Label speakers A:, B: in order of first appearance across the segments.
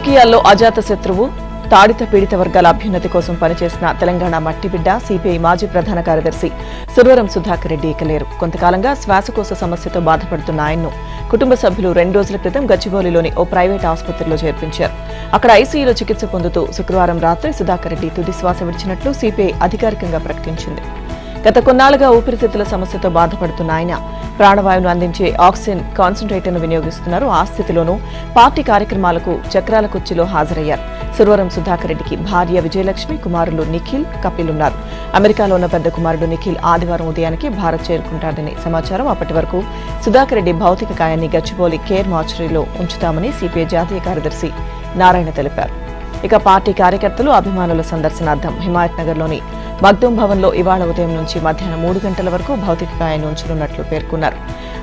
A: రాజకీయాల్లో అజాత శత్రువు, తాడిత పీడిత వర్గాల అభ్యున్నతి కోసం పనిచేసిన తెలంగాణ మట్టిబిడ్డ సిపిఐ మాజీ ప్రధాన కార్యదర్శి సురవరం సుధాకర్ రెడ్డి ఇక లేరు. కొంతకాలంగా శ్వాసకోశ సమస్యతో బాధపడుతున్న ఆయన్ను కుటుంబ సభ్యులు 2 రోజుల క్రితం గచ్చిబౌలిలోని ఓ ప్రైవేట్ ఆసుపత్రిలో చేర్పించారు. అక్కడ ఐసీయూలో చికిత్స పొందుతూ శుక్రవారం రాత్రి సుధాకర్ రెడ్డి తుది శ్వాస విడిచినట్లు సిపిఐ అధికారికంగా ప్రకటించింది. గత కొన్నాళ్లుగా ఊపిరితిత్తుల సమస్యతో బాధపడుతున్న ఆయన ప్రాణవాయువును అందించే ఆక్సిజన్ కాన్సంట్రేటర్ను వినియోగిస్తున్నారు. ఆ స్థితిలోనూ పార్టీ కార్యక్రమాలకు చక్రాల కుర్చీలో హాజరయ్యారు. సురవరం సుధాకర్ రెడ్డికి భార్య విజయలక్ష్మి, కుమారులు నిఖిల్, కపిల్ ఉన్నారు. అమెరికాలో ఉన్న పెద్ద కుమారుడు నిఖిల్ ఆదివారం ఉదయానికి భారత్ చేరుకుంటాడని సమాచారం. అప్పటి వరకు సుధాకర్ రెడ్డి భౌతిక కాయాన్ని గచ్చిబౌలి కేర్ మార్చురీలో ఉంచుతామని సిపిఐ జాతీయ కార్యదర్శి నారాయణ తెలిపారు. ఇక పార్టీ కార్యకర్తలు, అభిమానుల సందర్శనార్థం హిమాయత్ నగర్లోని మగ్దూం భవన్లో ఇవాళ ఉదయం నుంచి మధ్యాహ్నం 3 గంటల వరకు భౌతిక కాయాన్ని ఉంచనున్నట్లు పేర్కొన్నారు.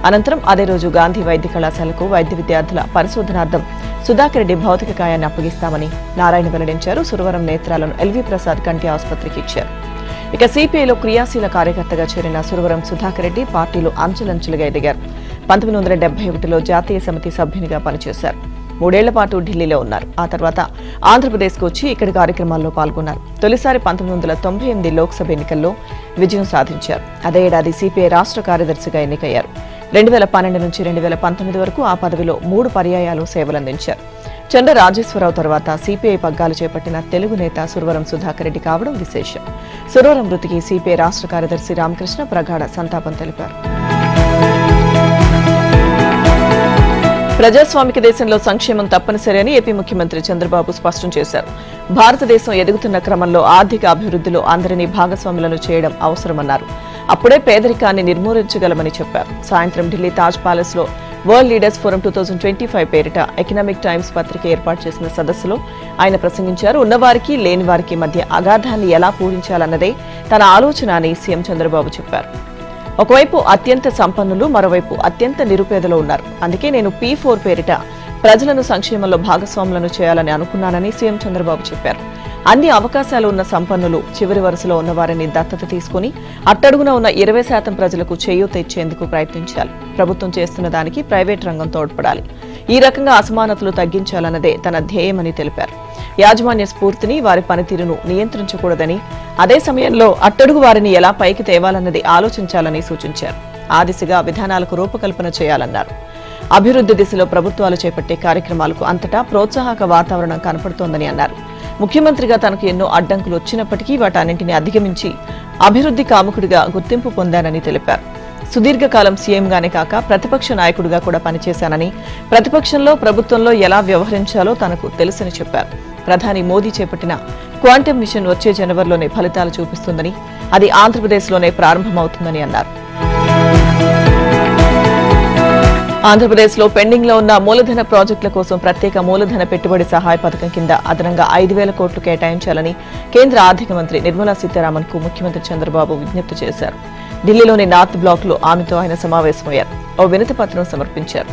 A: అనంతరం అదే రోజు గాంధీ వైద్య కళాశాలకు వైద్య విద్యార్థుల పరిశోధనార్థం సుధాకర్ రెడ్డి భౌతిక కాయాన్ని అప్పగిస్తామని నారాయణ వెల్లడించారు. సురవరం నేత్రాలను ఎల్వి ప్రసాద్ కంటి ఆసుపత్రికి ఇచ్చారు. ఇక సిపిఐలో క్రియాశీల కార్యకర్తగా చేరిన సురవరం సుధాకర్ రెడ్డి పార్టీలో అంచెలంచెలుగా ఎదిగారు. 1971లో జాతీయ సమితి సభ్యునిగా పనిచేశారు. 3 ఏళ్ల పాటు ఢిల్లీలో ఉన్నారు. ఆ తర్వాత ఆంధ్రప్రదేశ్కు వచ్చి ఇక్కడి కార్యక్రమాల్లో పాల్గొన్నారు. తొలిసారి 1998 లోక్సభ ఎన్నికల్లో విజయం సాధించారు. అదే ఏడాది సిపిఐ రాష్ట్ర కార్యదర్శిగా ఎన్నికయ్యారు. 2012 నుంచి 2019 వరకు ఆ పదవిలో 3 పర్యాయాలు సేవలందించారు. చంద్ర రాజేశ్వరరావు తర్వాత సిపిఐ పగ్గాలు చేపట్టిన తెలుగు నేత సురవరం సుధాకర్ రెడ్డి కావడం విశేషం. సురవరం మృతికి సిపిఐ రాష్ట్ర కార్యదర్శి రామకృష్ణ ప్రగాఢ సంతాపం తెలిపారు. ప్రజాస్వామిక దేశంలో సంక్షేమం తప్పనిసరి అని ఏపీ ముఖ్యమంత్రి చంద్రబాబు స్పష్టం చేశారు. భారతదేశం ఎదుగుతున్న క్రమంలో ఆర్థిక అభివృద్ధిలో అందరినీ భాగస్వాములను చేయడం అవసరమన్నారు. అప్పుడే పేదరికాన్ని నిర్మూలించగలమని చెప్పారు. సాయంత్రం ఢిల్లీ తాజ్ ప్యాలెస్ లో వరల్డ్ లీడర్స్ ఫోరం 2025 పేరిట ఎకనామిక్ టైమ్స్ పత్రిక ఏర్పాటు చేసిన సదస్సులో ఆయన ప్రసంగించారు. ఉన్నవారికి లేనివారికి మధ్య అగాధాన్ని ఎలా పూరించాలన్నదే తన ఆలోచన అని సీఎం చంద్రబాబు చెప్పారు. ఒకవైపు అత్యంత సంపన్నులు, మరోవైపు అత్యంత నిరుపేదలు ఉన్నారు. అందుకే నేను P4 పేరిట ప్రజలను సంక్షేమంలో భాగస్వాములను చేయాలని అనుకున్నానని సీఎం చంద్రబాబు చెప్పారు. అన్ని అవకాశాలు ఉన్న సంపన్నులు చివరి వరుసలో ఉన్నవారిని దత్తత తీసుకుని అట్టడుగున ఉన్న 20% ప్రజలకు చేయూత ఇచ్చేందుకు ప్రయత్నించాలి. ప్రభుత్వం చేస్తున్న దానికి ప్రైవేట్ రంగం తోడ్పడాలి. ఈ రకంగా అసమానతలు తగ్గించాలన్నదే తన ధ్యేయమని తెలిపారు. యాజమాన్య స్ఫూర్తిని, వారి పనితీరును నియంత్రించకూడదని, అదే సమయంలో అట్టడుగు వారిని ఎలా పైకి తేవాలన్నది ఆలోచించాలని సూచించారు. ఆ దిశగా విధానాలకు రూపకల్పన చేయాలన్నారు. అభివృద్ధి దిశలో ప్రభుత్వాలు చేపట్టే కార్యక్రమాలకు అంతటా ప్రోత్సాహక వాతావరణం కనపడుతోందని అన్నారు. ముఖ్యమంత్రిగా తనకు ఎన్నో అడ్డంకులు వచ్చినప్పటికీ వాటన్నింటినీ అధిగమించి అభివృద్ధి కాముకుడిగా గుర్తింపు పొందానని తెలిపారు. సుదీర్ఘకాలం సీఎంగానే కాక ప్రతిపక్ష నాయకుడిగా కూడా పనిచేశానని, ప్రతిపక్షంలో ప్రభుత్వంలో ఎలా వ్యవహరించాలో తనకు తెలుసని చెప్పారు. ప్రధాని మోదీ చేపట్టిన క్వాంటమ్ మిషన్ వచ్చే జనవరిలోనే ఫలితాలు చూపిస్తుందని, అది ఆంధ్రప్రదేశ్లోనే ప్రారంభమవుతుందని అన్నారు. ఆంధ్రప్రదేశ్లో పెండింగ్ లో ఉన్న మూలధన ప్రాజెక్టుల కోసం ప్రత్యేక మూలధన పెట్టుబడి సహాయ పథకం కింద అదనంగా 5,000 కోట్లు కేటాయించాలని కేంద్ర ఆర్థిక మంత్రి నిర్మలా సీతారామన్ కు ముఖ్యమంత్రి చంద్రబాబు విజ్ఞప్తి చేశారు. ఢిల్లీలోని నార్త్ బ్లాక్ లో ఆమెతో ఆయన సమావేశమయ్యారు. ఓ వినతి పత్రం సమర్పించారు.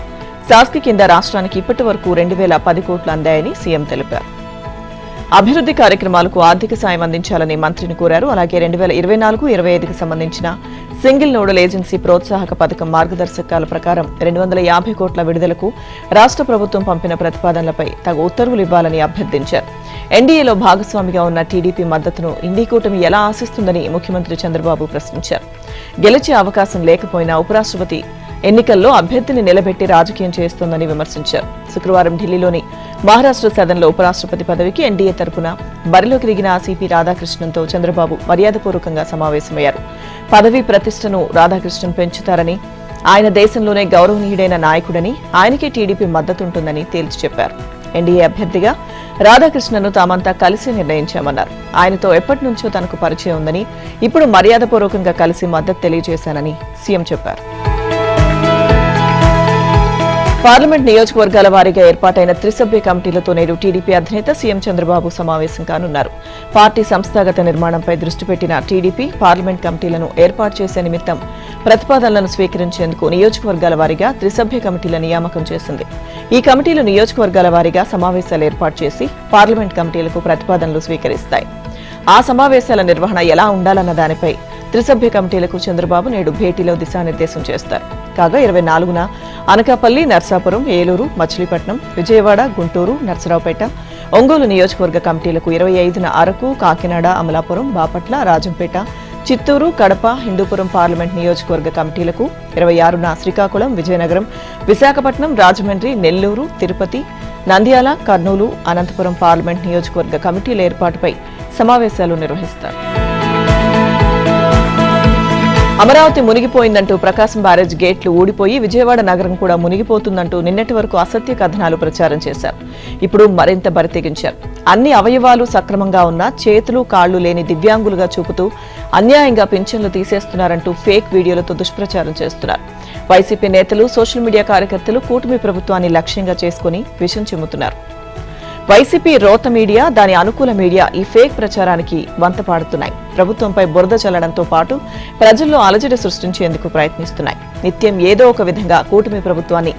A: శాస్కి కింద రాష్ట్రానికి ఇప్పటి వరకు 2,010 కోట్లు అందాయని సీఎం తెలిపారు. అభివృద్ధి కార్యక్రమాలకు ఆర్థిక సాయం అందించాలని మంత్రిని కోరారు. అలాగే 2024-25కి సంబంధించిన సింగిల్ నోడల్ ఏజెన్సీ ప్రోత్సాహక పథకం మార్గదర్శకాల ప్రకారం 250 కోట్ల విడుదలకు రాష్ట్ర ప్రభుత్వం పంపిన ప్రతిపాదనలపై తగు ఉత్తర్వులు ఇవ్వాలని అభ్యర్థించారు. ఎన్డీఏలో భాగస్వామిగా ఉన్న టీడీపీ మద్దతును ఇండీ కూటమి ఎలా ఆశిస్తుందని ముఖ్యమంత్రి చంద్రబాబు ప్రశ్నించారు. గెలిచే అవకాశం లేకపోయినా ఉపరాష్ట్రపతి ఎన్నికల్లో అభ్యర్థిని నిలబెట్టి రాజకీయం చేస్తోందని విమర్శించారు. శుక్రవారం ఢిల్లీలోని మహారాష్ట్ర సదన్లో ఉపరాష్ట్రపతి పదవికి ఎన్డీఏ తరపున బరిలోకి దిగిన సిపి రాధాకృష్ణన్తో చంద్రబాబు మర్యాదపూర్వకంగా సమావేశమయ్యారు. పదవి ప్రతిష్టను రాధాకృష్ణన్ పెంచుతారని, ఆయన దేశంలోనే గౌరవనీయుడైన నాయకుడని, ఆయనకే టీడీపీ మద్దతుంటుందని తేల్చి చెప్పారు. ఎన్డీఏ అభ్యర్థిగా రాధాకృష్ణన్ను తామంతా కలిసి నిర్ణయించామన్నారు. ఆయనతో ఎప్పటి నుంచో తనకు పరిచయం ఉందని, ఇప్పుడు మర్యాదపూర్వకంగా కలిసి మద్దతు తెలియజేశానని సీఎం చెప్పారు. పార్లమెంట్ నియోజకవర్గాల వారీగా ఏర్పాటైన త్రిసభ్య కమిటీలతో నేడు టీడీపీ అధినేత సీఎం చంద్రబాబు సమావేశం కానున్నారు. పార్టీ సంస్థాగత నిర్మాణంపై దృష్టి పెట్టిన టీడీపీ పార్లమెంట్ కమిటీలను ఏర్పాటు చేసే నిమిత్తం ప్రతిపాదనలను స్వీకరించేందుకు నియోజకవర్గాల వారీగా త్రిసభ్య కమిటీల నియామకం చేసింది. ఈ కమిటీలు నియోజకవర్గాల వారీగా సమావేశాలు ఏర్పాటు చేసి పార్లమెంట్ కమిటీలకు ప్రతిపాదనలు స్వీకరిస్తాయి. ఆ సమావేశాల నిర్వహణ ఎలా ఉండాలన్న దానిపై త్రిసభ్య కమిటీలకు చంద్రబాబు నేడు భేటీలో దిశానిర్దేశం చేస్తారు. కాగా 24న అనకాపల్లి, నర్సాపురం, ఏలూరు, మచిలీపట్నం, విజయవాడ, గుంటూరు, నర్సరావుపేట, ఒంగోలు నియోజకవర్గ కమిటీలకు 25న అరకు, కాకినాడ, అమలాపురం, బాపట్ల, రాజంపేట, చిత్తూరు, కడప, హిందూపురం పార్లమెంట్ నియోజకవర్గ కమిటీలకు 26న శ్రీకాకుళం, విజయనగరం, విశాఖపట్నం, రాజమండ్రి, నెల్లూరు, తిరుపతి, నంద్యాల, కర్నూలు, అనంతపురం పార్లమెంట్ నియోజకవర్గ కమిటీల ఏర్పాటుపై సమావేశాలు నిర్వహిస్తారు. అమరావతి మునిగిపోయిందంటూ ప్రకాశం బ్యారేజ్ గేట్లు ఊడిపోయి విజయవాడ నగరం కూడా మునిగిపోతుందంటూ నిన్నటి వరకు అసత్య కథనాలు ప్రచారం చేశారు. ఇప్పుడు మరింత బరితెగించారు. అన్ని అవయవాలు సక్రమంగా ఉన్నా చేతులు, కాళ్లు లేని దివ్యాంగులుగా చూపుతూ అన్యాయంగా పింఛన్లు తీసేస్తున్నారంటూ ఫేక్ వీడియోలతో దుష్ప్రచారం చేస్తున్నారు. వైసీపీ నేతలు, సోషల్ మీడియా కార్యకర్తలు కూటమి ప్రభుత్వాన్ని లక్ష్యంగా చేసుకుని విషం చిమ్ముతున్నారు. వైసీపీ రోత మీడియా, దాని అనుకూల మీడియా ఈ ఫేక్ ప్రచారానికి వంతపాడుతున్నాయి. ప్రభుత్వంపై బురద చల్లడంతో పాటు ప్రజల్లో అలజడి సృష్టించేందుకు ప్రయత్నిస్తున్నాయి. నిత్యం ఏదో ఒక విధంగా కూటమి ప్రభుత్వాన్ని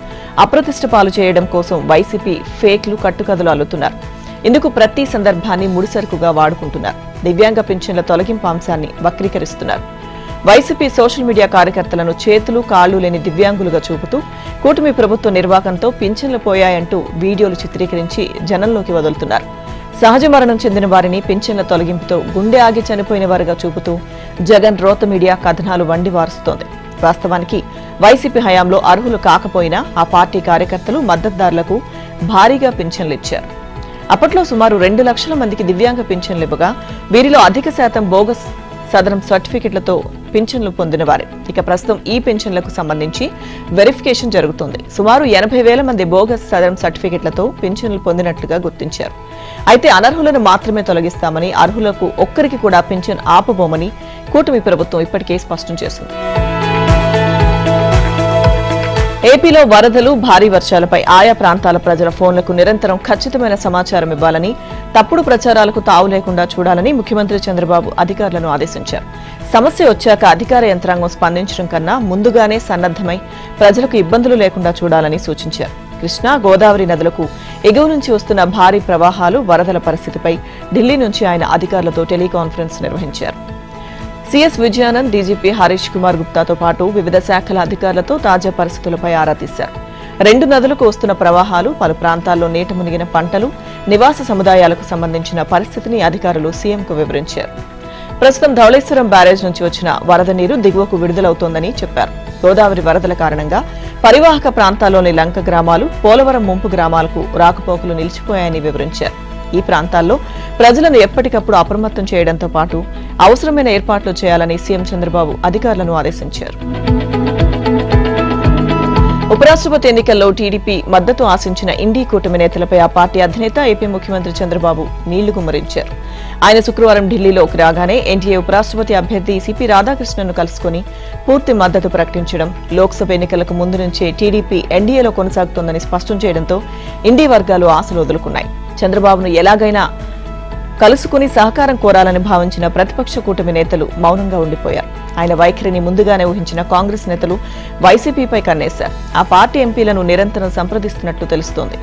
A: అప్రతిష్ట పాలు చేయడం కోసం వైసీపీ ఫేక్లు కట్టుకథలు అల్లుతున్నారు. ఇందుకు ప్రతి సందర్భాన్ని ముడిసరుకుగా వాడుకుంటున్నారు. దివ్యాంగ పింఛన్ల తొలగింపు అంశాన్ని వక్రీకరిస్తున్నారు. వైసీపీ సోషల్ మీడియా కార్యకర్తలను చేతులు, కాళ్లు లేని దివ్యాంగులుగా చూపుతూ కూటమి ప్రభుత్వ నిర్వాకంతో పింఛన్లు పోయాయంటూ వీడియోలు చిత్రీకరించి జనంలోకి వదులుతున్నారు. సహజ మరణం చెందిన వారిని పింఛన్ల తొలగింపుతో గుండె ఆగి చనిపోయిన వారుగా చూపుతూ జగన్ రోత మీడియా కథనాలు వండివారుస్తోంది. వాస్తవానికి వైసీపీ హయాంలో అర్హులు కాకపోయినా ఆ పార్టీ కార్యకర్తలు, మద్దతుదారులకు భారీగా పింఛన్లు ఇచ్చారు. అప్పట్లో సుమారు 2 లక్షల మందికి దివ్యాంగ పింఛన్లు ఇవ్వగా వీరిలో అధిక శాతం బోగస్ సదరం సర్టిఫికెట్లతో పింఛన్లు పొందినవారే. ఇక ప్రస్తుతం ఈ పింఛన్లకు సంబంధించి వెరిఫికేషన్ జరుగుతోంది. సుమారు 80,000 మంది బోగస్ సదరం సర్టిఫికెట్లతో పింఛన్లు పొందినట్లుగా గుర్తించారు. అయితే అనర్హులను మాత్రమే తొలగిస్తామని, అర్హులకు ఒక్కరికి కూడా పింఛన్ ఆపబోమని కూటమి ప్రభుత్వం ఇప్పటికే స్పష్టం చేసింది. ఏపీలో వరదలు, భారీ వర్షాలపై ఆయా ప్రాంతాల ప్రజల ఫోన్లకు నిరంతరం ఖచ్చితమైన సమాచారం ఇవ్వాలని, తప్పుడు ప్రచారాలకు తావు లేకుండా చూడాలని ముఖ్యమంత్రి చంద్రబాబు అధికారులను ఆదేశించారు. సమస్య వచ్చాక అధికార యంత్రాంగం స్పందించడం కన్నా ముందుగానే సన్నద్దమై ప్రజలకు ఇబ్బందులు లేకుండా చూడాలని సూచించారు. కృష్ణా, గోదావరి నదులకు ఎగువ నుంచి వస్తున్న భారీ ప్రవాహాలు, వరదల పరిస్థితిపై ఢిల్లీ నుంచి ఆయన అధికారులతో టెలికాన్ఫరెన్స్ నిర్వహించారు. సీఎస్ విజయానంద్, డీజీపీ హరీష్ కుమార్ గుప్తాతో పాటు వివిధ శాఖల అధికారులతో తాజా పరిస్థితులపై ఆరా తీశారు. 2 నదులకు వస్తున్న ప్రవాహాలు, పలు ప్రాంతాల్లో నీట మునిగిన పంటలు, నివాస సముదాయాలకు సంబంధించిన పరిస్థితిని అధికారులు సీఎంకు వివరించారు. ప్రస్తుతం ధవళేశ్వరం బ్యారేజ్ నుంచి వచ్చిన వరద నీరు దిగువకు విడుదలవుతోందని చెప్పారు. గోదావరి వరదల కారణంగా పరివాహక ప్రాంతాల్లోని లంక గ్రామాలు, పోలవరం ముంపు గ్రామాలకు రాకపోకలు నిలిచిపోయాయని వివరించారు. ఈ ప్రాంతాల్లో ప్రజలను ఎప్పటికప్పుడు అప్రమత్తం చేయడంతో పాటు అవసరమైన ఏర్పాట్లు చేయాలని సీఎం చంద్రబాబు అధికారులను ఆదేశించారు. ఉపరాష్ట్రపతి ఎన్నికల్లో టీడీపీ మద్దతు ఆశించిన ఇండీ కూటమి నేతలపై ఆ పార్టీ అధినేత, ఏపీ ముఖ్యమంత్రి చంద్రబాబు నీళ్లు గుమ్మరించారు. ఆయన శుక్రవారం ఢిల్లీలోకి రాగానే ఎన్డీఏ ఉపరాష్ట్రపతి అభ్యర్థి సిపి రాధాకృష్ణన్ను కలుసుకుని పూర్తి మద్దతు ప్రకటించడం, లోక్సభ ఎన్నికలకు ముందు నుంచే టీడీపీ ఎన్డీఏలో కొనసాగుతోందని స్పష్టం చేయడంతో ఇండీ వర్గాలు ఆశలు వదులుకున్నాయి. చంద్రబాబును ఎలాగైనా కలుసుకుని సహకారం కోరాలని భావించిన ప్రతిపక్ష కూటమి నేతలు మౌనంగా ఉండిపోయారు. ఆయన వైఖరిని ముందుగానే ఊహించిన కాంగ్రెస్ నేతలు వైసీపీపై కన్నేశారు. ఆ పార్టీ ఎంపీలను నిరంతరం సంప్రదిస్తున్నట్లు తెలుస్తోంది.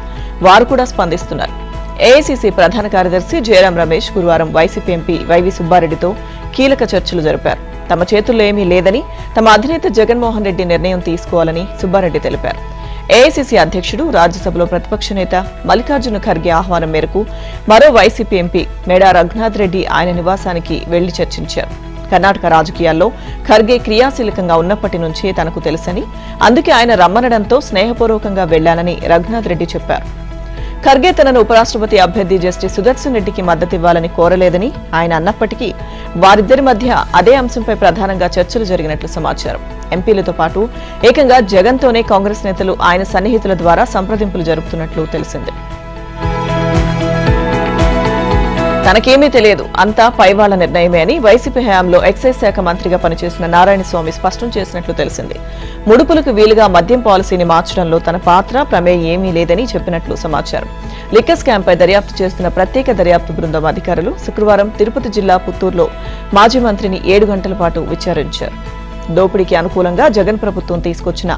A: వారు కూడా స్పందిస్తున్నారు. ఏఐసీసీ ప్రధాన కార్యదర్శి జయరాం రమేష్ గురువారం వైసీపీ ఎంపీ వైవి సుబ్బారెడ్డితో కీలక చర్చలు జరిపారు. తమ చేతుల్లో ఏమీ లేదని, తమ అధినేత జగన్మోహన్ రెడ్డి నిర్ణయం తీసుకోవాలని సుబ్బారెడ్డి తెలిపారు. ఏఐసీసీ అధ్యక్షుడు, రాజ్యసభలో ప్రతిపక్ష నేత మల్లికార్జున ఖర్గే ఆహ్వానం మేరకు మరో వైసీపీ ఎంపీ మేడా రఘునాథ్ రెడ్డి ఆయన నివాసానికి వెళ్లి చర్చించారు. కర్ణాటక రాజకీయాల్లో ఖర్గే క్రియాశీలకంగా ఉన్నప్పటి నుంచే తనకు తెలుసని, అందుకే ఆయన రమ్మనడంతో స్నేహపూర్వకంగా వెళ్లానని రఘునాథ్ రెడ్డి చెప్పారు. ఖర్గే తనను ఉపరాష్ట్రపతి అభ్యర్థి జస్టిస్ సుదర్శన్ రెడ్డికి మద్దతివ్వాలని కోరలేదని ఆయన అన్నప్పటికీ వారిద్దరి మధ్య అదే అంశంపై ప్రధానంగా చర్చలు జరిగినట్లు సమాచారం. ఎంపీలతో పాటు ఏకంగా జగన్తోనే కాంగ్రెస్ నేతలు ఆయన సన్నిహితుల ద్వారా సంప్రదింపులు జరుపుతున్నట్లు తెలిసింది. తనకేమీ తెలియదు, అంతా పైవాళ్ల నిర్ణయమే అని వైసీపీ హయాంలో ఎక్సైజ్ శాఖ మంత్రిగా పనిచేసిన నారాయణస్వామి స్పష్టం చేసినట్లు తెలిసింది. ముడుపులకు వీలుగా మద్యం పాలసీని మార్చడంలో తన పాత్ర, ప్రమేయం ఏమీ లేదని చెప్పినట్లు సమాచారం. లిక్కర్ స్కామ్పై దర్యాప్తు చేస్తున్న ప్రత్యేక దర్యాప్తు బృందం అధికారులు శుక్రవారం తిరుపతి జిల్లా పుత్తూరులో మాజీ మంత్రిని 7 గంటల పాటు విచారించారు. దోపిడీకి అనుకూలంగా జగన్ ప్రభుత్వం తీసుకొచ్చిన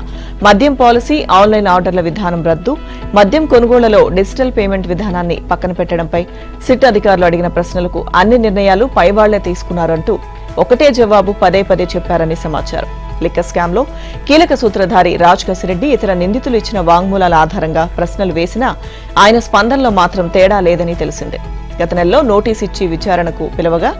A: మద్యం పాలసీ, ఆన్లైన్ ఆర్డర్ల విధానం రద్దు, మద్యం కొనుగోళ్లలో డిజిటల్ పేమెంట్ విధానాన్ని పక్కన పెట్టడంపై సిట్ అధికారులు అడిగిన ప్రశ్నలకు అన్ని నిర్ణయాలు పైవాళ్లే తీసుకున్నారంటూ ఒకటే జవాబు పదే పదే చెప్పారని సమాచారం. లిక్కర్ స్కామ్ లో కీలక సూత్రధారి రాజ్ కసిరెడ్డి ఇతర నిందితులు ఇచ్చిన వాంగ్మూలాల ఆధారంగా ప్రశ్నలు వేసినా ఆయన స్పందనలో మాత్రం తేడా లేదని తెలిసిందే. గత నెలలో నోటీస్ ఇచ్చి విచారణకు పిలవగా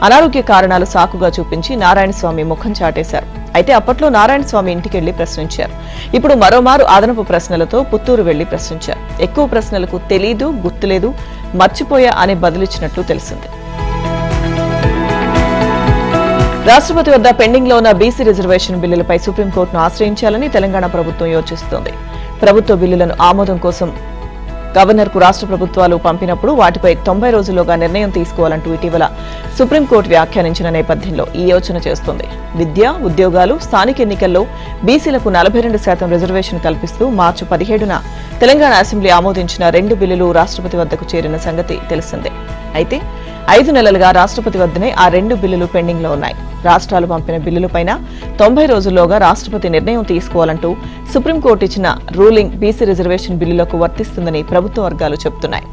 A: అనారోగ్య కారణాలు సాకుగా చూపించి నారాయణస్వామి ముఖం చాటేశారు. అయితే అప్పట్లో నారాయణస్వామి ఇంటికెళ్లి ప్రశ్నించారు. ఇప్పుడు మరోమారు అదనపు ప్రశ్నలతో పుత్తూరు వెళ్లి ప్రశ్నించారు. ఎక్కువ ప్రశ్నలకు తెలీదు, గుర్తులేదు, మర్చిపోయా అనే బదులిచ్చినట్లు తెలిసింది. రాష్ట్రపతి వద్ద పెండింగ్ లో ఉన్న బీసీ రిజర్వేషన్ బిల్లులపై సుప్రీంకోర్టును ఆశ్రయించాలని తెలంగాణ ప్రభుత్వం యోచిస్తోంది. ప్రభుత్వ బిల్లులను ఆమోదం కోసం గవర్నర్ కు రాష్ట్ర ప్రభుత్వాలు పంపినప్పుడు వాటిపై 90 రోజుల్లోగా నిర్ణయం తీసుకోవాలంటూ ఇటీవల సుప్రీంకోర్టు వ్యాఖ్యానించిన నేపథ్యంలో ఈ యోచన చేస్తోంది. విద్య, ఉద్యోగాలు, స్థానిక ఎన్నికల్లో బీసీలకు 42% రిజర్వేషన్ కల్పిస్తూ మార్చి 17న తెలంగాణ అసెంబ్లీ ఆమోదించిన 2 బిల్లులు రాష్ట్రపతి వద్దకు చేరిన సంగతి తెలిసిందే. అయితే 5 నెలలుగా రాష్ట్రపతి వద్దనే ఆ 2 బిల్లులు పెండింగ్ లో ఉన్నాయి. రాష్ట్రాలు పంపిన బిల్లులపైన 90 రోజుల్లోగా రాష్ట్రపతి నిర్ణయం తీసుకోవాలంటూ సుప్రీంకోర్టు ఇచ్చిన రూలింగ్ బీసీ రిజర్వేషన్ బిల్లులకు వర్తిస్తుందని ప్రభుత్వ వర్గాలు చెబుతున్నాయి.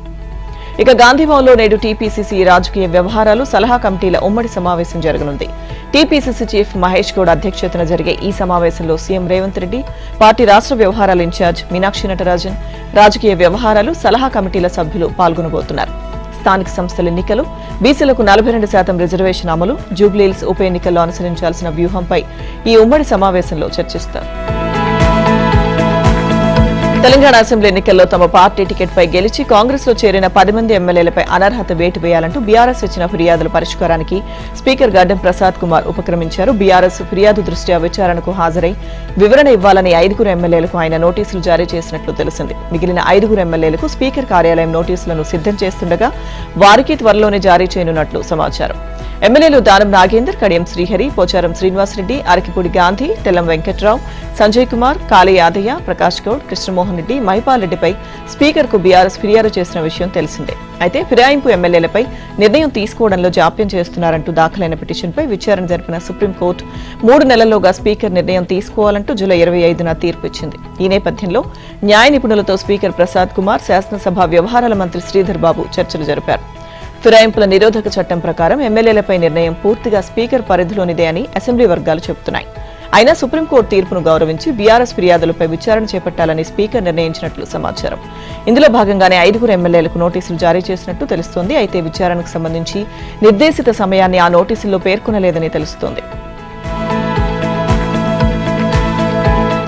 A: ఇక గాంధీభవన్లో నేడు టీపీసీసీ రాజకీయ వ్యవహారాలు సలహా కమిటీల ఉమ్మడి సమావేశం జరగనుంది. టీపీసీసీ చీఫ్ మహేష్ గౌడ్ అధ్యక్షతన జరిగే ఈ సమావేశంలో సీఎం రేవంత్ రెడ్డి, పార్టీ రాష్ట్ర వ్యవహారాల ఇన్ఛార్జ్ మీనాక్షి నటరాజన్, రాజకీయ వ్యవహారాలు సలహా కమిటీల సభ్యులు పాల్గొనబోతున్నారు. స్థానిక సంస్థల ఎన్నికలు, బీసీలకు 42% రిజర్వేషన్ అమలు, జూబ్లీహిల్స్ ఉప ఎన్నికల్లో అనుసరించాల్సిన వ్యూహంపై ఈ ఉమ్మడి సమావేశంలో చర్చిస్తారు. తెలంగాణ అసెంబ్లీ ఎన్నికల్లో తమ పార్టీ టికెట్పై గెలిచి కాంగ్రెస్ లో చేరిన 10 మంది ఎమ్మెల్యేలపై అనర్హత వేటు వేయాలంటూ బీఆర్ఎస్ ఇచ్చిన ఫిర్యాదుల పరిష్కారానికి స్పీకర్ గడ్డం ప్రసాద్ కుమార్ ఉపక్రమించారు. బీఆర్ఎస్ ఫిర్యాదు దృష్ట్యా విచారణకు హాజరై వివరణ ఇవ్వాలని 5 ఎమ్మెల్యేలకు ఆయన నోటీసులు జారీ చేసినట్లు తెలిసింది. మిగిలిన 5 ఎమ్మెల్యేలకు స్పీకర్ కార్యాలయం నోటీసులను సిద్ధం చేస్తుండగా వారికి త్వరలోనే జారీ చేయనున్నట్లు సమాచారం. ఎమ్మెల్యేలు దానం నాగేందర్, కడియం శ్రీహరి, పోచారం శ్రీనివాసరెడ్డి, అరకిపూడి గాంధీ, తెల్లం వెంకట్రావు, సంజయ్ కుమార్, కాళీ యాదయ్య, ప్రకాష్ గౌడ్, కృష్ణమోహన్ రెడ్డి, మహిపాల్ రెడ్డిపై స్పీకర్ కు బీఆర్ఎస్ ఫిర్యాదు చేసిన విషయం తెలిసిందే. అయితే ఫిరాయింపు ఎమ్మెల్యేలపై నిర్ణయం తీసుకోవడంలో జాప్యం చేస్తున్నారంటూ దాఖలైన పిటిషన్పై విచారణ జరిపిన సుప్రీంకోర్టు 3 నెలల్లోగా స్పీకర్ నిర్ణయం తీసుకోవాలంటూ జూలై 25న తీర్పు ఇచ్చింది. ఈ నేపథ్యంలో న్యాయ నిపుణులతో స్పీకర్ ప్రసాద్ కుమార్, శాసనసభ వ్యవహారాల మంత్రి శ్రీధర్ బాబు చర్చలు జరిపారు. ఫిరాయింపుల నిరోధక చట్టం ప్రకారం ఎమ్మెల్యేలపై నిర్ణయం పూర్తిగా స్పీకర్ పరిధిలోనిదే అని అసెంబ్లీ వర్గాలు చెబుతున్నాయి. అయినా సుప్రీంకోర్టు తీర్పును గౌరవించి బీఆర్ఎస్ ఫిర్యాదులపై విచారణ చేపట్టాలని స్పీకర్ నిర్ణయించినట్లు సమాచారం. ఇందులో భాగంగానే 5 ఎమ్మెల్యేలకు నోటీసులు జారీ చేసినట్టు తెలుస్తోంది. అయితే విచారణకు సంబంధించి నిర్దేశిత సమయాన్ని ఆ నోటీసుల్లో పేర్కొనలేదని తెలుస్తోంది.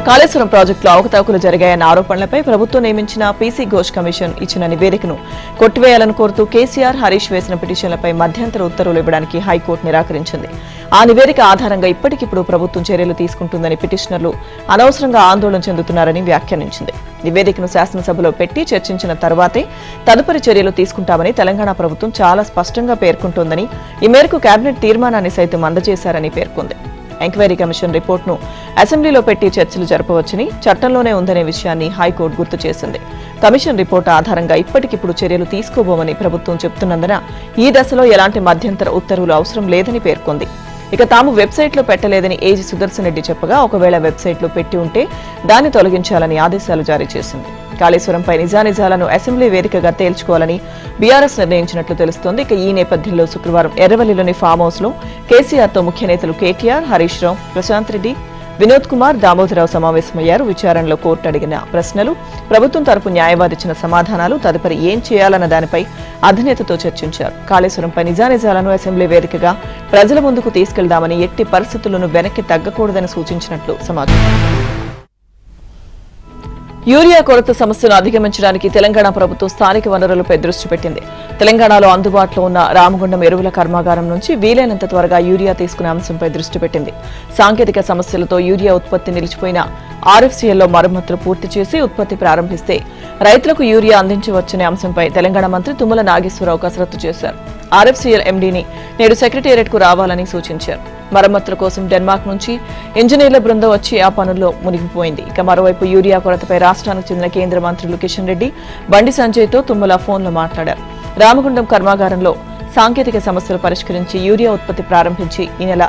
A: కాళేశ్వరం ప్రాజెక్టులో అవకతవకలు జరిగాయన్న ఆరోపణలపై ప్రభుత్వం నియమించిన పీసీ ఘోష్ కమిషన్ ఇచ్చిన నివేదికను కొట్టివేయాలని కోరుతూ కేసీఆర్, హరీష్ వేసిన పిటిషన్లపై మధ్యంతర ఉత్తర్వులు ఇవ్వడానికి హైకోర్టు నిరాకరించింది. ఆ నివేదిక ఆధారంగా ఇప్పటికిప్పుడు ప్రభుత్వం చర్యలు తీసుకుంటుందని పిటిషనర్లు అనవసరంగా ఆందోళన చెందుతున్నారని వ్యాఖ్యానించింది. నివేదికను శాసనసభలో పెట్టి చర్చించిన తర్వాతే తదుపరి చర్యలు తీసుకుంటామని తెలంగాణ ప్రభుత్వం చాలా స్పష్టంగా పేర్కొంటోందని, ఈ మేరకు కేబినెట్ తీర్మానాన్ని సైతం అందజేశారని పేర్కొంది. ఎంక్వైరీ కమిషన్ రిపోర్టును అసెంబ్లీలో పెట్టి చర్చలు జరపవచ్చని చట్టంలోనే ఉందనే విషయాన్ని హైకోర్టు గుర్తు చేసింది. కమిషన్ రిపోర్టు ఆధారంగా ఇప్పటికిప్పుడు చర్యలు తీసుకోబోమని ప్రభుత్వం చెబుతున్నందున ఈ దశలో ఎలాంటి మధ్యంతర ఉత్తర్వులు అవసరం లేదని పేర్కొంది. ఇక తాము వెబ్సైట్లో పెట్టలేదని ఏజీ సుదర్శన్ రెడ్డి చెప్పగా, ఒకవేళ వెబ్సైట్లో పెట్టి ఉంటే దాన్ని తొలగించాలని ఆదేశాలు జారీ చేసింది. కాళేశ్వరంపై నిజానిజాలను అసెంబ్లీ వేదికగా తేల్చుకోవాలని బీఆర్ఎస్ నిర్ణయించినట్లు తెలుస్తోంది. ఇక ఈ నేపథ్యంలో శుక్రవారం ఎర్రవల్లిలోని ఫామ్ హౌస్ లో కేసీఆర్తో ముఖ్య నేతలు కేటీఆర్, హరీష్ రావు, ప్రశాంత్ రెడ్డి, వినోద్ కుమార్, దామోదరరావు సమావేశమయ్యారు. విచారణలో కోర్టు అడిగిన ప్రశ్నలు, ప్రభుత్వం తరపు న్యాయవాది ఇచ్చిన సమాధానాలు, తదుపరి ఏం చేయాలన్న దానిపై అధినేతతో చర్చించారు. కాళేశ్వరంపై నిజానిజాలను అసెంబ్లీ వేదికగా ప్రజల ముందుకు తీసుకెళ్దామని, ఎట్టి పరిస్థితులను వెనక్కి తగ్గకూడదని సూచించినట్లు సమాచారం. యూరియా కొరత సమస్యను అధిగమించడానికి తెలంగాణ ప్రభుత్వం స్థానిక వనరులపై దృష్టి పెట్టింది. తెలంగాణలో అందుబాటులో ఉన్న రామగుండం ఎరువుల కర్మాగారం నుంచి వీలైనంత త్వరగా యూరియా తీసుకునే అంశంపై దృష్టి పెట్టింది. సాంకేతిక సమస్యలతో యూరియా ఉత్పత్తి నిలిచిపోయిన ఆర్ఎఫ్సీఎల్లో మరమ్మతులు పూర్తి చేసి ఉత్పత్తి ప్రారంభిస్తే రైతులకు యూరియా అందించవచ్చనే అంశంపై తెలంగాణ మంత్రి తుమ్మల నాగేశ్వరరావు కసరత్తు చేశారు. ఆర్ఎఫ్సీఎల్ ఎండీని నేడు సెక్రటేరియట్ కు రావాలని సూచించారు. మరమ్మతుల కోసం డెన్మార్క్ నుంచి ఇంజనీర్ల బృందం వచ్చి ఆ పనుల్లో మునిగిపోయింది. ఇక మరోవైపు యూరియా కొరతపై రాష్ట్రానికి చెందిన కేంద్ర మంత్రులు కిషన్ రెడ్డి, బండి సంజయ్తో తుమ్మల ఫోన్లో మాట్లాడారు. రామగుండం కర్మాగారంలో సాంకేతిక సమస్యలు పరిష్కరించి యూరియా ఉత్పత్తి ప్రారంభించి ఈ నెల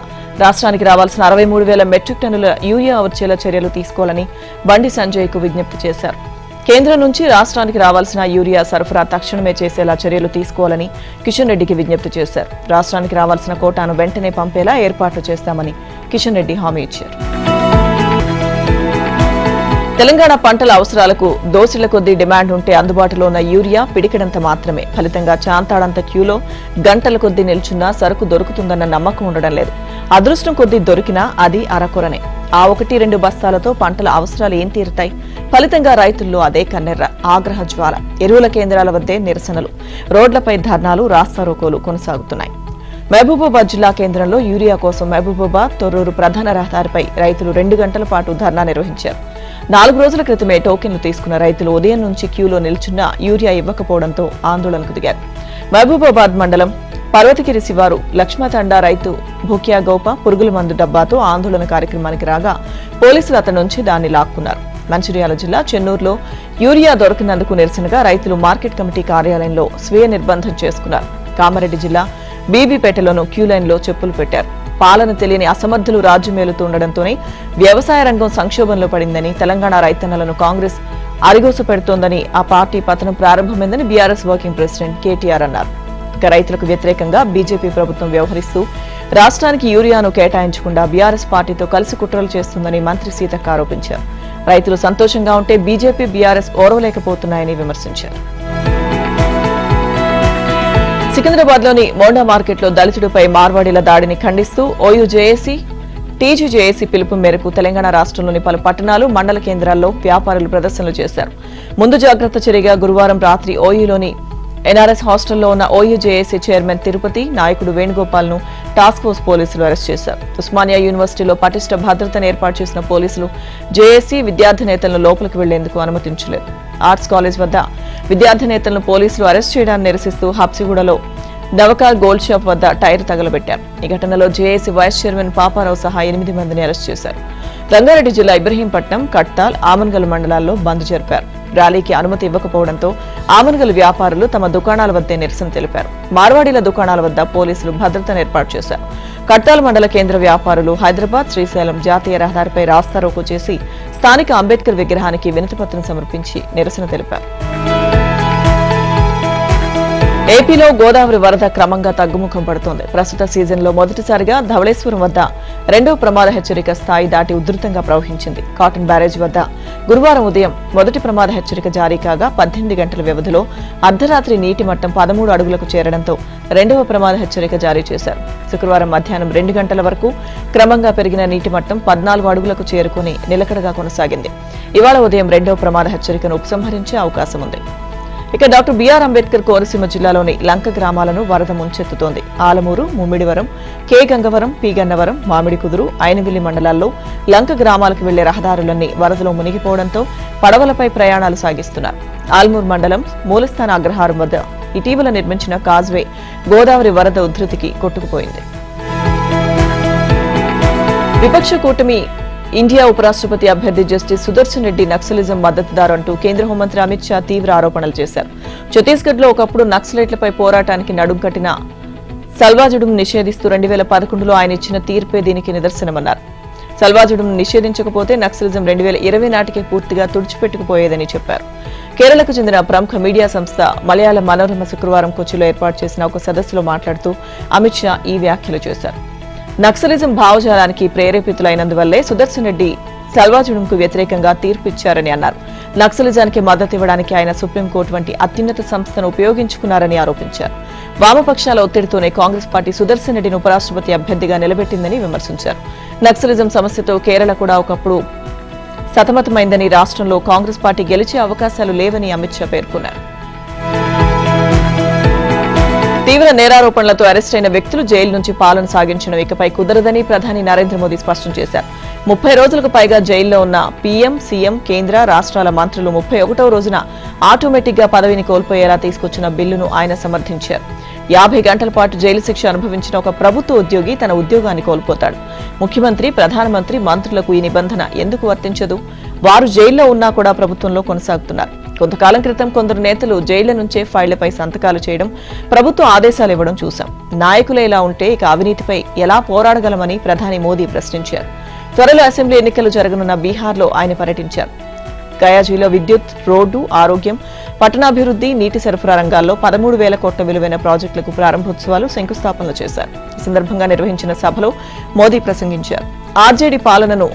A: రాష్ట్రానికి రావాల్సిన 63,000 మెట్రిక్ టన్నుల యూరియా వచ్చేలా చర్యలు తీసుకోవాలని బండి సంజయ్కు విజ్ఞప్తి చేశారు. కేంద్రం నుంచి రాష్ట్రానికి రావాల్సిన యూరియా సరఫరా తక్షణమే చేసేలా చర్యలు తీసుకోవాలని కిషన్ రెడ్డికి విజ్ఞప్తి చేశారు. రాష్ట్రానికి రావాల్సిన కోటాను వెంటనే పంపేలా ఏర్పాట్లు చేస్తామని కిషన్ రెడ్డి హామీ ఇచ్చారు. తెలంగాణ పంటల అవసరాలకు దోసిళ్ల కొద్దీ డిమాండ్ ఉంటే అందుబాటులో ఉన్న యూరియా పిడికిడంత మాత్రమే. ఫలితంగా చాంతాడంత క్యూలో గంటల కొద్దీ నిల్చున్నా సరుకు దొరుకుతుందన్న నమ్మకం ఉండడం లేదు. అదృష్టం కొద్దీ దొరికినా అది అరకొరనే. ఆ 1-2 బస్తాలతో పంటల అవసరాలు ఏం తీరుతాయి? ఫలితంగా రైతుల్లో అదే కన్నెర్ర, ఆగ్రహ జ్వాల. ఎరువుల కేంద్రాల వద్దే నిరసనలు, రోడ్లపై ధర్నాలు, రాస్తారోకోలు కొనసాగుతున్నాయి. మహబూబాబాద్ జిల్లా కేంద్రంలో యూరియా కోసం మహబూబాబాద్ తొర్రూరు ప్రధాన రహదారిపై రైతులు 2 గంటల పాటు ధర్నా నిర్వహించారు. 4 రోజుల క్రితమే టోకెన్లు తీసుకున్న రైతులు ఉదయం నుంచి క్యూలో నిల్చున్నా యూరియా ఇవ్వకపోవడంతో ఆందోళనకు దిగారు. మహబూబాబాద్ మండలం పర్వతగిరి శివారు లక్ష్మతండా రైతు భూక్యా గౌప పురుగుల మందు డబ్బాతో ఆందోళన కార్యక్రమానికి రాగా పోలీసులు అతని నుంచి దాన్ని లాక్కున్నారు. మంచిర్యాల జిల్లా చెన్నూరులో యూరియా దొరికినందుకు నిరసనగా రైతులు మార్కెట్ కమిటీ కార్యాలయంలో స్వీయ నిర్బంధం చేసుకున్నారు. కామారెడ్డి జిల్లా బీబీపేటలోనూ క్యూలైన్లో చెప్పులు పెట్టారు. పాలన తెలియని అసమర్థులు రాజ్యమేలుతూ ఉండడంతోనే వ్యవసాయ రంగం సంక్షోభంలో పడిందని, తెలంగాణ రైతన్నలను కాంగ్రెస్ అరిగోస పెడుతోందని, ఆ పార్టీ పతనం ప్రారంభమైందని బీఆర్ఎస్ వర్కింగ్ ప్రెసిడెంట్ కేటీఆర్ అన్నారు. ఇక రైతులకు వ్యతిరేకంగా బీజేపీ ప్రభుత్వం వ్యవహరిస్తూ రాష్ట్రానికి యూరియాను కేటాయించకుండా బీఆర్ఎస్ పార్టీతో కలిసి కుట్రలు చేస్తుందని మంత్రి సీతక్క ఆరోపించారు. రైతులు సంతోషంగా ఉంటే బీజేపీ బీఆర్ఎస్ ఓర్వలేకపోతున్నాయని విమర్శించారు. సికింద్రాబాద్లోని మోండా మార్కెట్లో దళితుడిపై మార్వాడీల దాడిని ఖండిస్తూ ఓయూజేఏసీ, టీజీజేఏసీ పిలుపు మేరకు తెలంగాణ రాష్ట్రంలోని పలు పట్టణాలు, మండల కేంద్రాల్లో వ్యాపారులు ప్రదర్శనలు చేశారు. ముందు జాగ్రత్త చర్యగా గురువారం రాత్రి ఓయూలోని ఎన్ఆర్ఎస్ హాస్టల్లో ఉన్న ఓయూజేఏసీ చైర్మన్ తిరుపతి నాయకుడు వేణుగోపాల్ ను టాస్క్ ఫోర్స్ పోలీసులు అరెస్ట్ చేశారు. ఉస్మానియా యూనివర్సిటీలో పటిష్ట భద్రతను ఏర్పాటు చేసిన పోలీసులు జేఏసీ విద్యార్థి నేతలను లోపలికి వెళ్లేందుకు అనుమతించలేదు. ఆర్ట్స్ కాలేజ్ వద్ద విద్యార్థి నేతలను పోలీసులు అరెస్ట్ చేయడాన్ని నిరసిస్తూ హబ్సిగూడలో నవకార్ గోల్డ్ షాప్ వద్ద టైర్ తగలబెట్టారు. ఈ ఘటనలో జేఏసీ వైస్ చైర్మన్ పాపారావు సహా 8 మందిని అరెస్ట్ చేశారు. రంగారెడ్డి జిల్లా ఇబ్రహీంపట్నం, కట్టాల్, ఆమన్గల్ మండలాల్లో బంద్ జరిపారు. ర్యాలీకి అనుమతి ఇవ్వకపోవడంతో ఆమన్గల్ వ్యాపారులు తమ దుకాణాల వద్దే నిరసన తెలిపారు. మార్వాడీల దుకాణాల వద్ద పోలీసులు భద్రతను ఏర్పాటు చేశారు. కట్టాల్ మండల కేంద్ర వ్యాపారులు హైదరాబాద్ శ్రీశైలం జాతీయ రహదారిపై రాస్తారోకో చేసి స్థానిక అంబేద్కర్ విగ్రహానికి వినతిపత్రం సమర్పించి నిరసన తెలిపారు. ఏపీలో గోదావరి వరద క్రమంగా తగ్గుముఖం పడుతోంది. ప్రస్తుత సీజన్లో మొదటిసారిగా ధవళేశ్వరం వద్ద 2వ ప్రమాద హెచ్చరిక స్థాయి దాటి ఉధృతంగా ప్రవహించింది. కాటన్ బ్యారేజ్ వద్ద గురువారం ఉదయం మొదటి ప్రమాద హెచ్చరిక జారీ కాగా 18 గంటల వ్యవధిలో అర్ధరాత్రి నీటి మట్టం 13 అడుగులకు చేరడంతో 2వ ప్రమాద హెచ్చరిక జారీ చేశారు. శుక్రవారం మధ్యాహ్నం 2 గంటల వరకు క్రమంగా పెరిగిన నీటి మట్టం 14 అడుగులకు చేరుకుని నిలకడగా కొనసాగింది. ఇవాళ ఉదయం 2వ ప్రమాద హెచ్చరికను ఉపసంహరించే అవకాశం ఉంది. ఇక డాక్టర్ బిఆర్ అంబేద్కర్ కోనసీమ జిల్లాలోని లంక గ్రామాలను వరద ముంచెత్తుతోంది. ఆలమూరు, ముమ్మిడివరం, కే గంగవరం, పి గన్నవరం, మామిడి కుదురు, ఐనవిల్లి మండలాల్లో లంక గ్రామాలకు వెళ్లే రహదారులన్నీ వరదలో మునిగిపోవడంతో పడవలపై ప్రయాణాలు సాగిస్తున్నారు. ఆల్మూరు మండలం మూలస్థాన అగ్రహారం వద్ద ఇటీవల నిర్మించిన కాజ్వే గోదావరి వరద ఉధృతికి కొట్టుకుపోయింది. విపక్ష కూటమి ఇండియా ఉపరాష్ట్రపతి అభ్యర్థి జస్టిస్ సుదర్శన్ రెడ్డి నక్సలిజం మద్దతుదారు అంటూ కేంద్ర హోంమంత్రి అమిత్ షా తీవ్ర ఆరోపణలు చేశారు. ఛత్తీస్గఢ్ లో ఒకప్పుడు నక్సలైట్లపై పోరాటానికి నడుం కట్టిన సల్వాజుడును నిషేధిస్తూ 2011లో ఆయన ఇచ్చిన తీర్పే దీనికి నిదర్శనమన్నారు. సల్వాజుడును నిషేధించకపోతే నక్సలిజం 2020 నాటికే పూర్తిగా తుడిచిపెట్టుకుపోయేదని చెప్పారు. కేరళకు చెందిన ప్రముఖ మీడియా సంస్థ మలయాళ మనోరమ శుక్రవారం కొచ్చిలో ఏర్పాటు చేసిన ఒక సదస్సులో మాట్లాడుతూ అమిత్ షా ఈ వ్యాఖ్యలు చేశారు. నక్సలిజం భావజాలానికి ప్రేరేపితులైనందువల్లే సుదర్శన్ రెడ్డి సల్వాజుడంకు వ్యతిరేకంగా తీర్పిచ్చారని అన్నారు. నక్సలిజానికి మద్దతు ఇవ్వడానికి ఆయన సుప్రీంకోర్టు వంటి అత్యున్నత సంస్థను ఉపయోగించుకున్నారని ఆరోపించారు. వామపక్షాల ఒత్తిడితోనే కాంగ్రెస్ పార్టీ సుదర్శన్ రెడ్డిని ఉపరాష్ట్రపతి అభ్యర్థిగా నిలబెట్టిందని విమర్శించారు. నక్సలిజం సమస్యతో కేరళ కూడా ఒకప్పుడు సతమతమైందని, రాష్ట్రంలో కాంగ్రెస్ పార్టీ గెలిచే అవకాశాలు లేవని అమిత్ షా పేర్కొన్నారు. తీవ్ర నేరారోపణలతో అరెస్టైన వ్యక్తులు జైలు నుంచి పాలన సాగించడం ఇకపై కుదరదని ప్రధాని నరేంద్ర మోదీ స్పష్టం చేశారు. 30 రోజులకు పైగా జైల్లో ఉన్న పీఎం, సీఎం, కేంద్ర, రాష్ట్రాల మంత్రులు 31వ రోజున ఆటోమేటిక్ గా పదవిని కోల్పోయేలా తీసుకొచ్చిన బిల్లును ఆయన సమర్థించారు. 50 గంటల పాటు జైలు శిక్ష అనుభవించిన ఒక ప్రభుత్వ ఉద్యోగి తన ఉద్యోగాన్ని కోల్పోతాడు. ముఖ్యమంత్రి, ప్రధానమంత్రి, మంత్రులకు ఈ నిబంధన ఎందుకు వర్తించదు? వారు జైల్లో ఉన్నా కూడా ప్రభుత్వంలో కొనసాగుతున్నారు. కొంతకాలం క్రితం కొందరు నేతలు జైళ్ల నుంచే ఫైళ్లపై సంతకాలు చేయడం, ప్రభుత్వ ఆదేశాలు ఇవ్వడం చూశాం. నాయకులే ఇలా ఉంటే ఇక అవినీతిపై ఎలా పోరాడగలమని ప్రధాని మోదీ ప్రశ్నించారు. త్వరలో అసెంబ్లీ ఎన్నికలు జరగనున్న బీహార్లో ఆయన పర్యటించారు. గయాజీలో విద్యుత్, రోడ్డు, ఆరోగ్యం, పట్టణాభివృద్ధి, నీటి సరఫరా రంగాల్లో 13,000 కోట్ల విలువైన ప్రాజెక్టులకు ప్రారంభోత్సవాలు, శంకుస్థాపనలు చేశారు. ఈ సందర్భంగా నిర్వహించిన సభలో మోదీ ప్రసంగించారు. ఆర్జేడీ పాలనను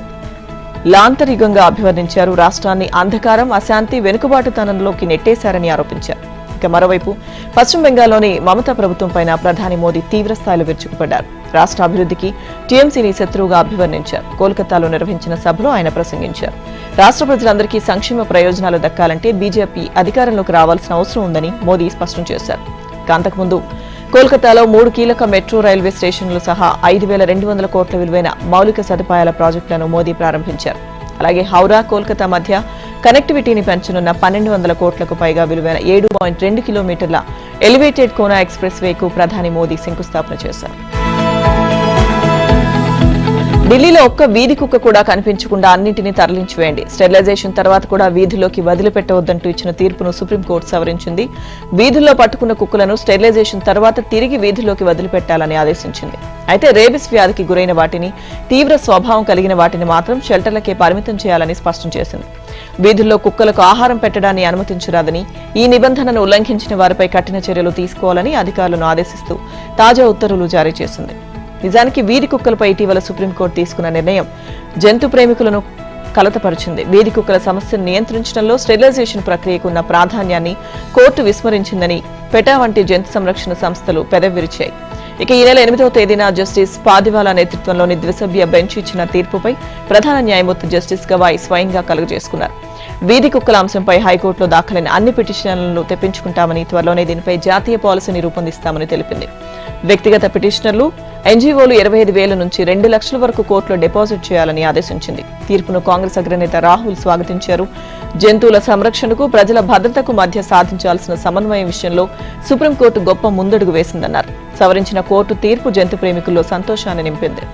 A: లాంతరికంగా అభివర్ణించారు. రాష్ట్రాన్ని అంధకారం, అశాంతి, వెనుకబాటుతనంలోకి నెట్టేశారని ఆరోపించారు. ఇక మరోవైపు పశ్చిమ బెంగాల్లోని మమతా ప్రభుత్వంపై ప్రధాని మోదీ తీవ్రస్థాయిలో విరుచుకుపడ్డారు. రాష్ట్ర అభివృద్ధికి టీఎంసీని శత్రువుగా అభివర్ణించారు. కోల్కతాలో నిర్వహించిన సభలో ఆయన ప్రసంగించారు. రాష్ట్ర ప్రజలందరికీ సంక్షేమ ప్రయోజనాలు దక్కాలంటే బీజేపీ అధికారంలోకి రావాల్సిన అవసరం ఉందని మోదీ స్పష్టం చేశారు. అంతకుముందు కోల్కతాలో 3 కీలక మెట్రో రైల్వే స్టేషన్లు సహా 5,200 కోట్ల విలువైన మౌలిక సదుపాయాల ప్రాజెక్టులను మోదీ ప్రారంభించారు. అలాగే హౌరా, కోల్కతా మధ్య కనెక్టివిటీని పెంచనున్న 1,200 కోట్లకు పైగా విలువైన 7.2 కిలోమీటర్ల ఎలివేటెడ్ కోనా ఎక్స్ప్రెస్ వేకు ప్రధాని మోదీ శంకుస్థాపన చేశారు. ఢిల్లీలో ఒక్క వీధి కుక్క కూడా కనిపించకుండా అన్నింటినీ తరలించివేయండి. స్టెరిలైజేషన్ తర్వాత కూడా వీధుల్లోకి వదిలిపెట్టవద్దంటూ ఇచ్చిన తీర్పును సుప్రీంకోర్టు సవరించింది. వీధుల్లో పట్టుకున్న కుక్కలను స్టెరిలైజేషన్ తర్వాత తిరిగి వీధుల్లోకి వదిలిపెట్టాలని ఆదేశించింది. అయితే రేబిస్ వ్యాధికి గురైన వాటిని, తీవ్ర స్వభావం కలిగిన వాటిని మాత్రం షెల్టర్లకే పరిమితం చేయాలని స్పష్టం చేసింది. వీధుల్లో కుక్కలకు ఆహారం పెట్టడాన్ని అనుమతించరాదని, ఈ నిబంధనను ఉల్లంఘించిన వారిపై కఠిన చర్యలు తీసుకోవాలని అధికారులను ఆదేశిస్తూ తాజా ఉత్తర్వులు జారీ చేసింది. నిజానికి వీధి కుక్కలపై ఇటీవల సుప్రీంకోర్టు తీసుకున్న నిర్ణయం జంతు ప్రేమికులను కలతపరిచింది. వీధి కుక్కల సమస్యను నియంత్రించడంలో స్టెరిలైజేషన్ ప్రక్రియకు ఉన్న ప్రాధాన్యాన్ని కోర్టు విస్మరించిందని పెటా వంటి జంతు సంరక్షణ సంస్థలు పెదవిరిచాయి. ఇక ఈ నెల 8వ తేదీన జస్టిస్ పాదివాలా నేతృత్వంలోని ద్విసభ్య బెంచ్ ఇచ్చిన తీర్పుపై ప్రధాన న్యాయమూర్తి జస్టిస్ గవాయ్ స్వయంగా కలుగజేసుకున్నారు. వీధి కుక్కల అంశంపై హైకోర్టులో దాఖలైన అన్ని పిటిషన్లను తెప్పించుకుంటామని, త్వరలోనే దీనిపై జాతీయ పాలసీని రూపొందిస్తామని తెలిపింది. వ్యక్తిగత పిటిషనర్లు, ఎన్జీఓలు 25,000 నుంచి 2 లక్షల వరకు కోర్టులో డిపాజిట్ చేయాలని ఆదేశించింది. తీర్పును కాంగ్రెస్ అగ్రనేత రాహుల్ స్వాగతించారు. జంతువుల సంరక్షణకు, ప్రజల భద్రతకు మధ్య సాధించాల్సిన సమన్వయం విషయంలో సుప్రీంకోర్టు గొప్ప ముందడుగు వేసిందన్నారు. సవరించిన కోర్టు తీర్పు జంతు ప్రేమికుల్లో సంతోషాన్ని నింపింది.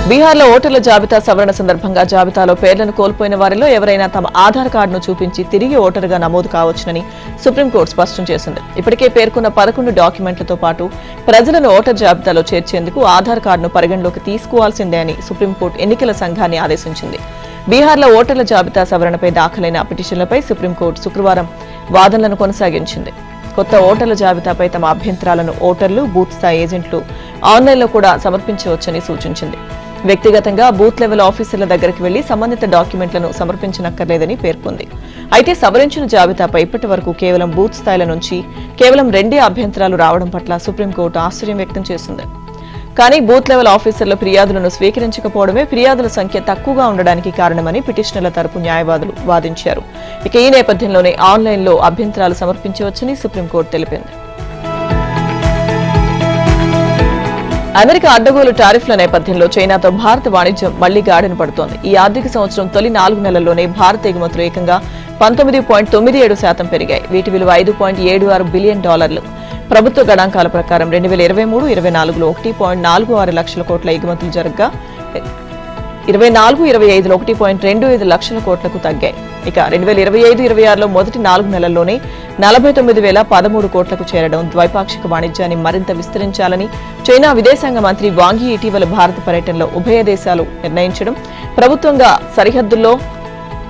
A: బీహార్లో ఓటర్ల జాబితా సవరణ సందర్భంగా జాబితాలో పేర్లను కోల్పోయిన వారిలో ఎవరైనా తమ ఆధార్ కార్డును చూపించి తిరిగి ఓటరుగా నమోదు కావచ్చునని సుప్రీంకోర్టు స్పష్టం చేసింది. ఇప్పటికే పేర్కొన్న 11 డాక్యుమెంట్లతో పాటు ప్రజలను ఓటర్ జాబితాలో చేర్చేందుకు ఆధార్ కార్డును పరిగణలోకి తీసుకోవాల్సిందే అని సుప్రీంకోర్టు ఎన్నికల సంఘాన్ని ఆదేశించింది. బీహార్లో ఓటర్ల జాబితా సవరణపై దాఖలైన పిటిషన్లపై సుప్రీంకోర్టు శుక్రవారం వాదనలను కొనసాగించింది. కొత్త ఓటర్ల జాబితాపై తమ అభ్యంతరాలను ఓటర్లు, బూత్ స్థాయి ఏజెంట్లు ఆన్లైన్లో కూడా సమర్పించవచ్చని సూచించింది. వ్యక్తిగతంగా బూత్ లెవెల్ ఆఫీసర్ల దగ్గరికి వెళ్లి సంబంధిత డాక్యుమెంట్లను సమర్పించనక్కర్లేదని పేర్కొంది. అయితే సవరించిన జాబితాపై ఇప్పటి వరకు కేవలం బూత్ స్థాయిల నుంచి కేవలం 2 అభ్యంతరాలు రావడం పట్ల సుప్రీంకోర్టు ఆశ్చర్యం వ్యక్తం చేసింది. కానీ బూత్ లెవెల్ ఆఫీసర్ల ఫిర్యాదులను స్వీకరించకపోవడమే ఫిర్యాదుల సంఖ్య తక్కువగా ఉండడానికి కారణమని పిటిషనర్ల తరపు న్యాయవాదులు వాదించారు. ఇక ఈ నేపథ్యంలోనే ఆన్లైన్లో అభ్యంతరాలు సమర్పించవచ్చని సుప్రీంకోర్టు తెలిపింది. అమెరికా అడ్డగోలు టారిఫ్ల నేపథ్యంలో చైనాతో భారత వాణిజ్యం మళ్లీ గాడిన పడుతోంది. ఈ ఆర్థిక సంవత్సరం తొలి 4 నెలల్లోనే భారత ఎగుమతులు ఏకంగా 19.97% పెరిగాయి. వీటి విలువ $5.76 బిలియన్. ప్రభుత్వ గణాంకాల ప్రకారం 2023-24లో 1.46 లక్షల కోట్ల ఎగుమతులు జరగగా 24-25లో 1.25 లక్షల కోట్లకు తగ్గాయి. ఇక 2025-26లో మొదటి 4 నెలల్లోనే 49,013 కోట్లకు చేరడం ద్వైపాక్షిక వాణిజ్యాన్ని మరింత విస్తరించాలని చైనా విదేశాంగ మంత్రి వాంగ్ యీ ఇటీవల భారత పర్యటనలో ఉభయ దేశాలు నిర్ణయించడం, ప్రభుత్వంగా సరిహద్దుల్లో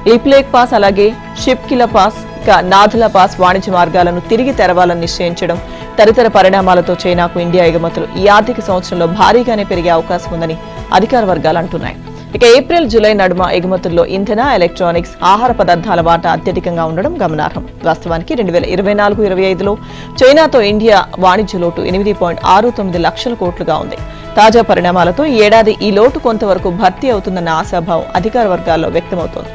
A: లిప్లేక్ పాస్, అలాగే షిప్కిలా పాస్, ఇక నాథులా పాస్ వాణిజ్య మార్గాలను తిరిగి తెరవాలని నిశ్చయించడం తదితర పరిణామాలతో చైనాకు ఇండియా ఎగుమతులు ఈ ఆర్థిక సంవత్సరంలో భారీగానే పెరిగే అవకాశం ఉందని అధికార వర్గాలు అంటున్నాయి. ఇక ఏప్రిల్, జూలై నడుమ ఎగుమతుల్లో ఇంధన, ఎలక్ట్రానిక్స్, ఆహార పదార్థాల వాటా అత్యధికంగా ఉండడం గమనార్హం. వాస్తవానికి 2024-25లో చైనాతో ఇండియా వాణిజ్య లోటు 8.69 లక్షల కోట్లుగా ఉంది. తాజా పరిణామాలతో ఈ ఏడాది ఈ లోటు కొంతవరకు భర్తీ అవుతుందన్న ఆశాభావం అధికార వర్గాల్లో వ్యక్తమవుతోంది.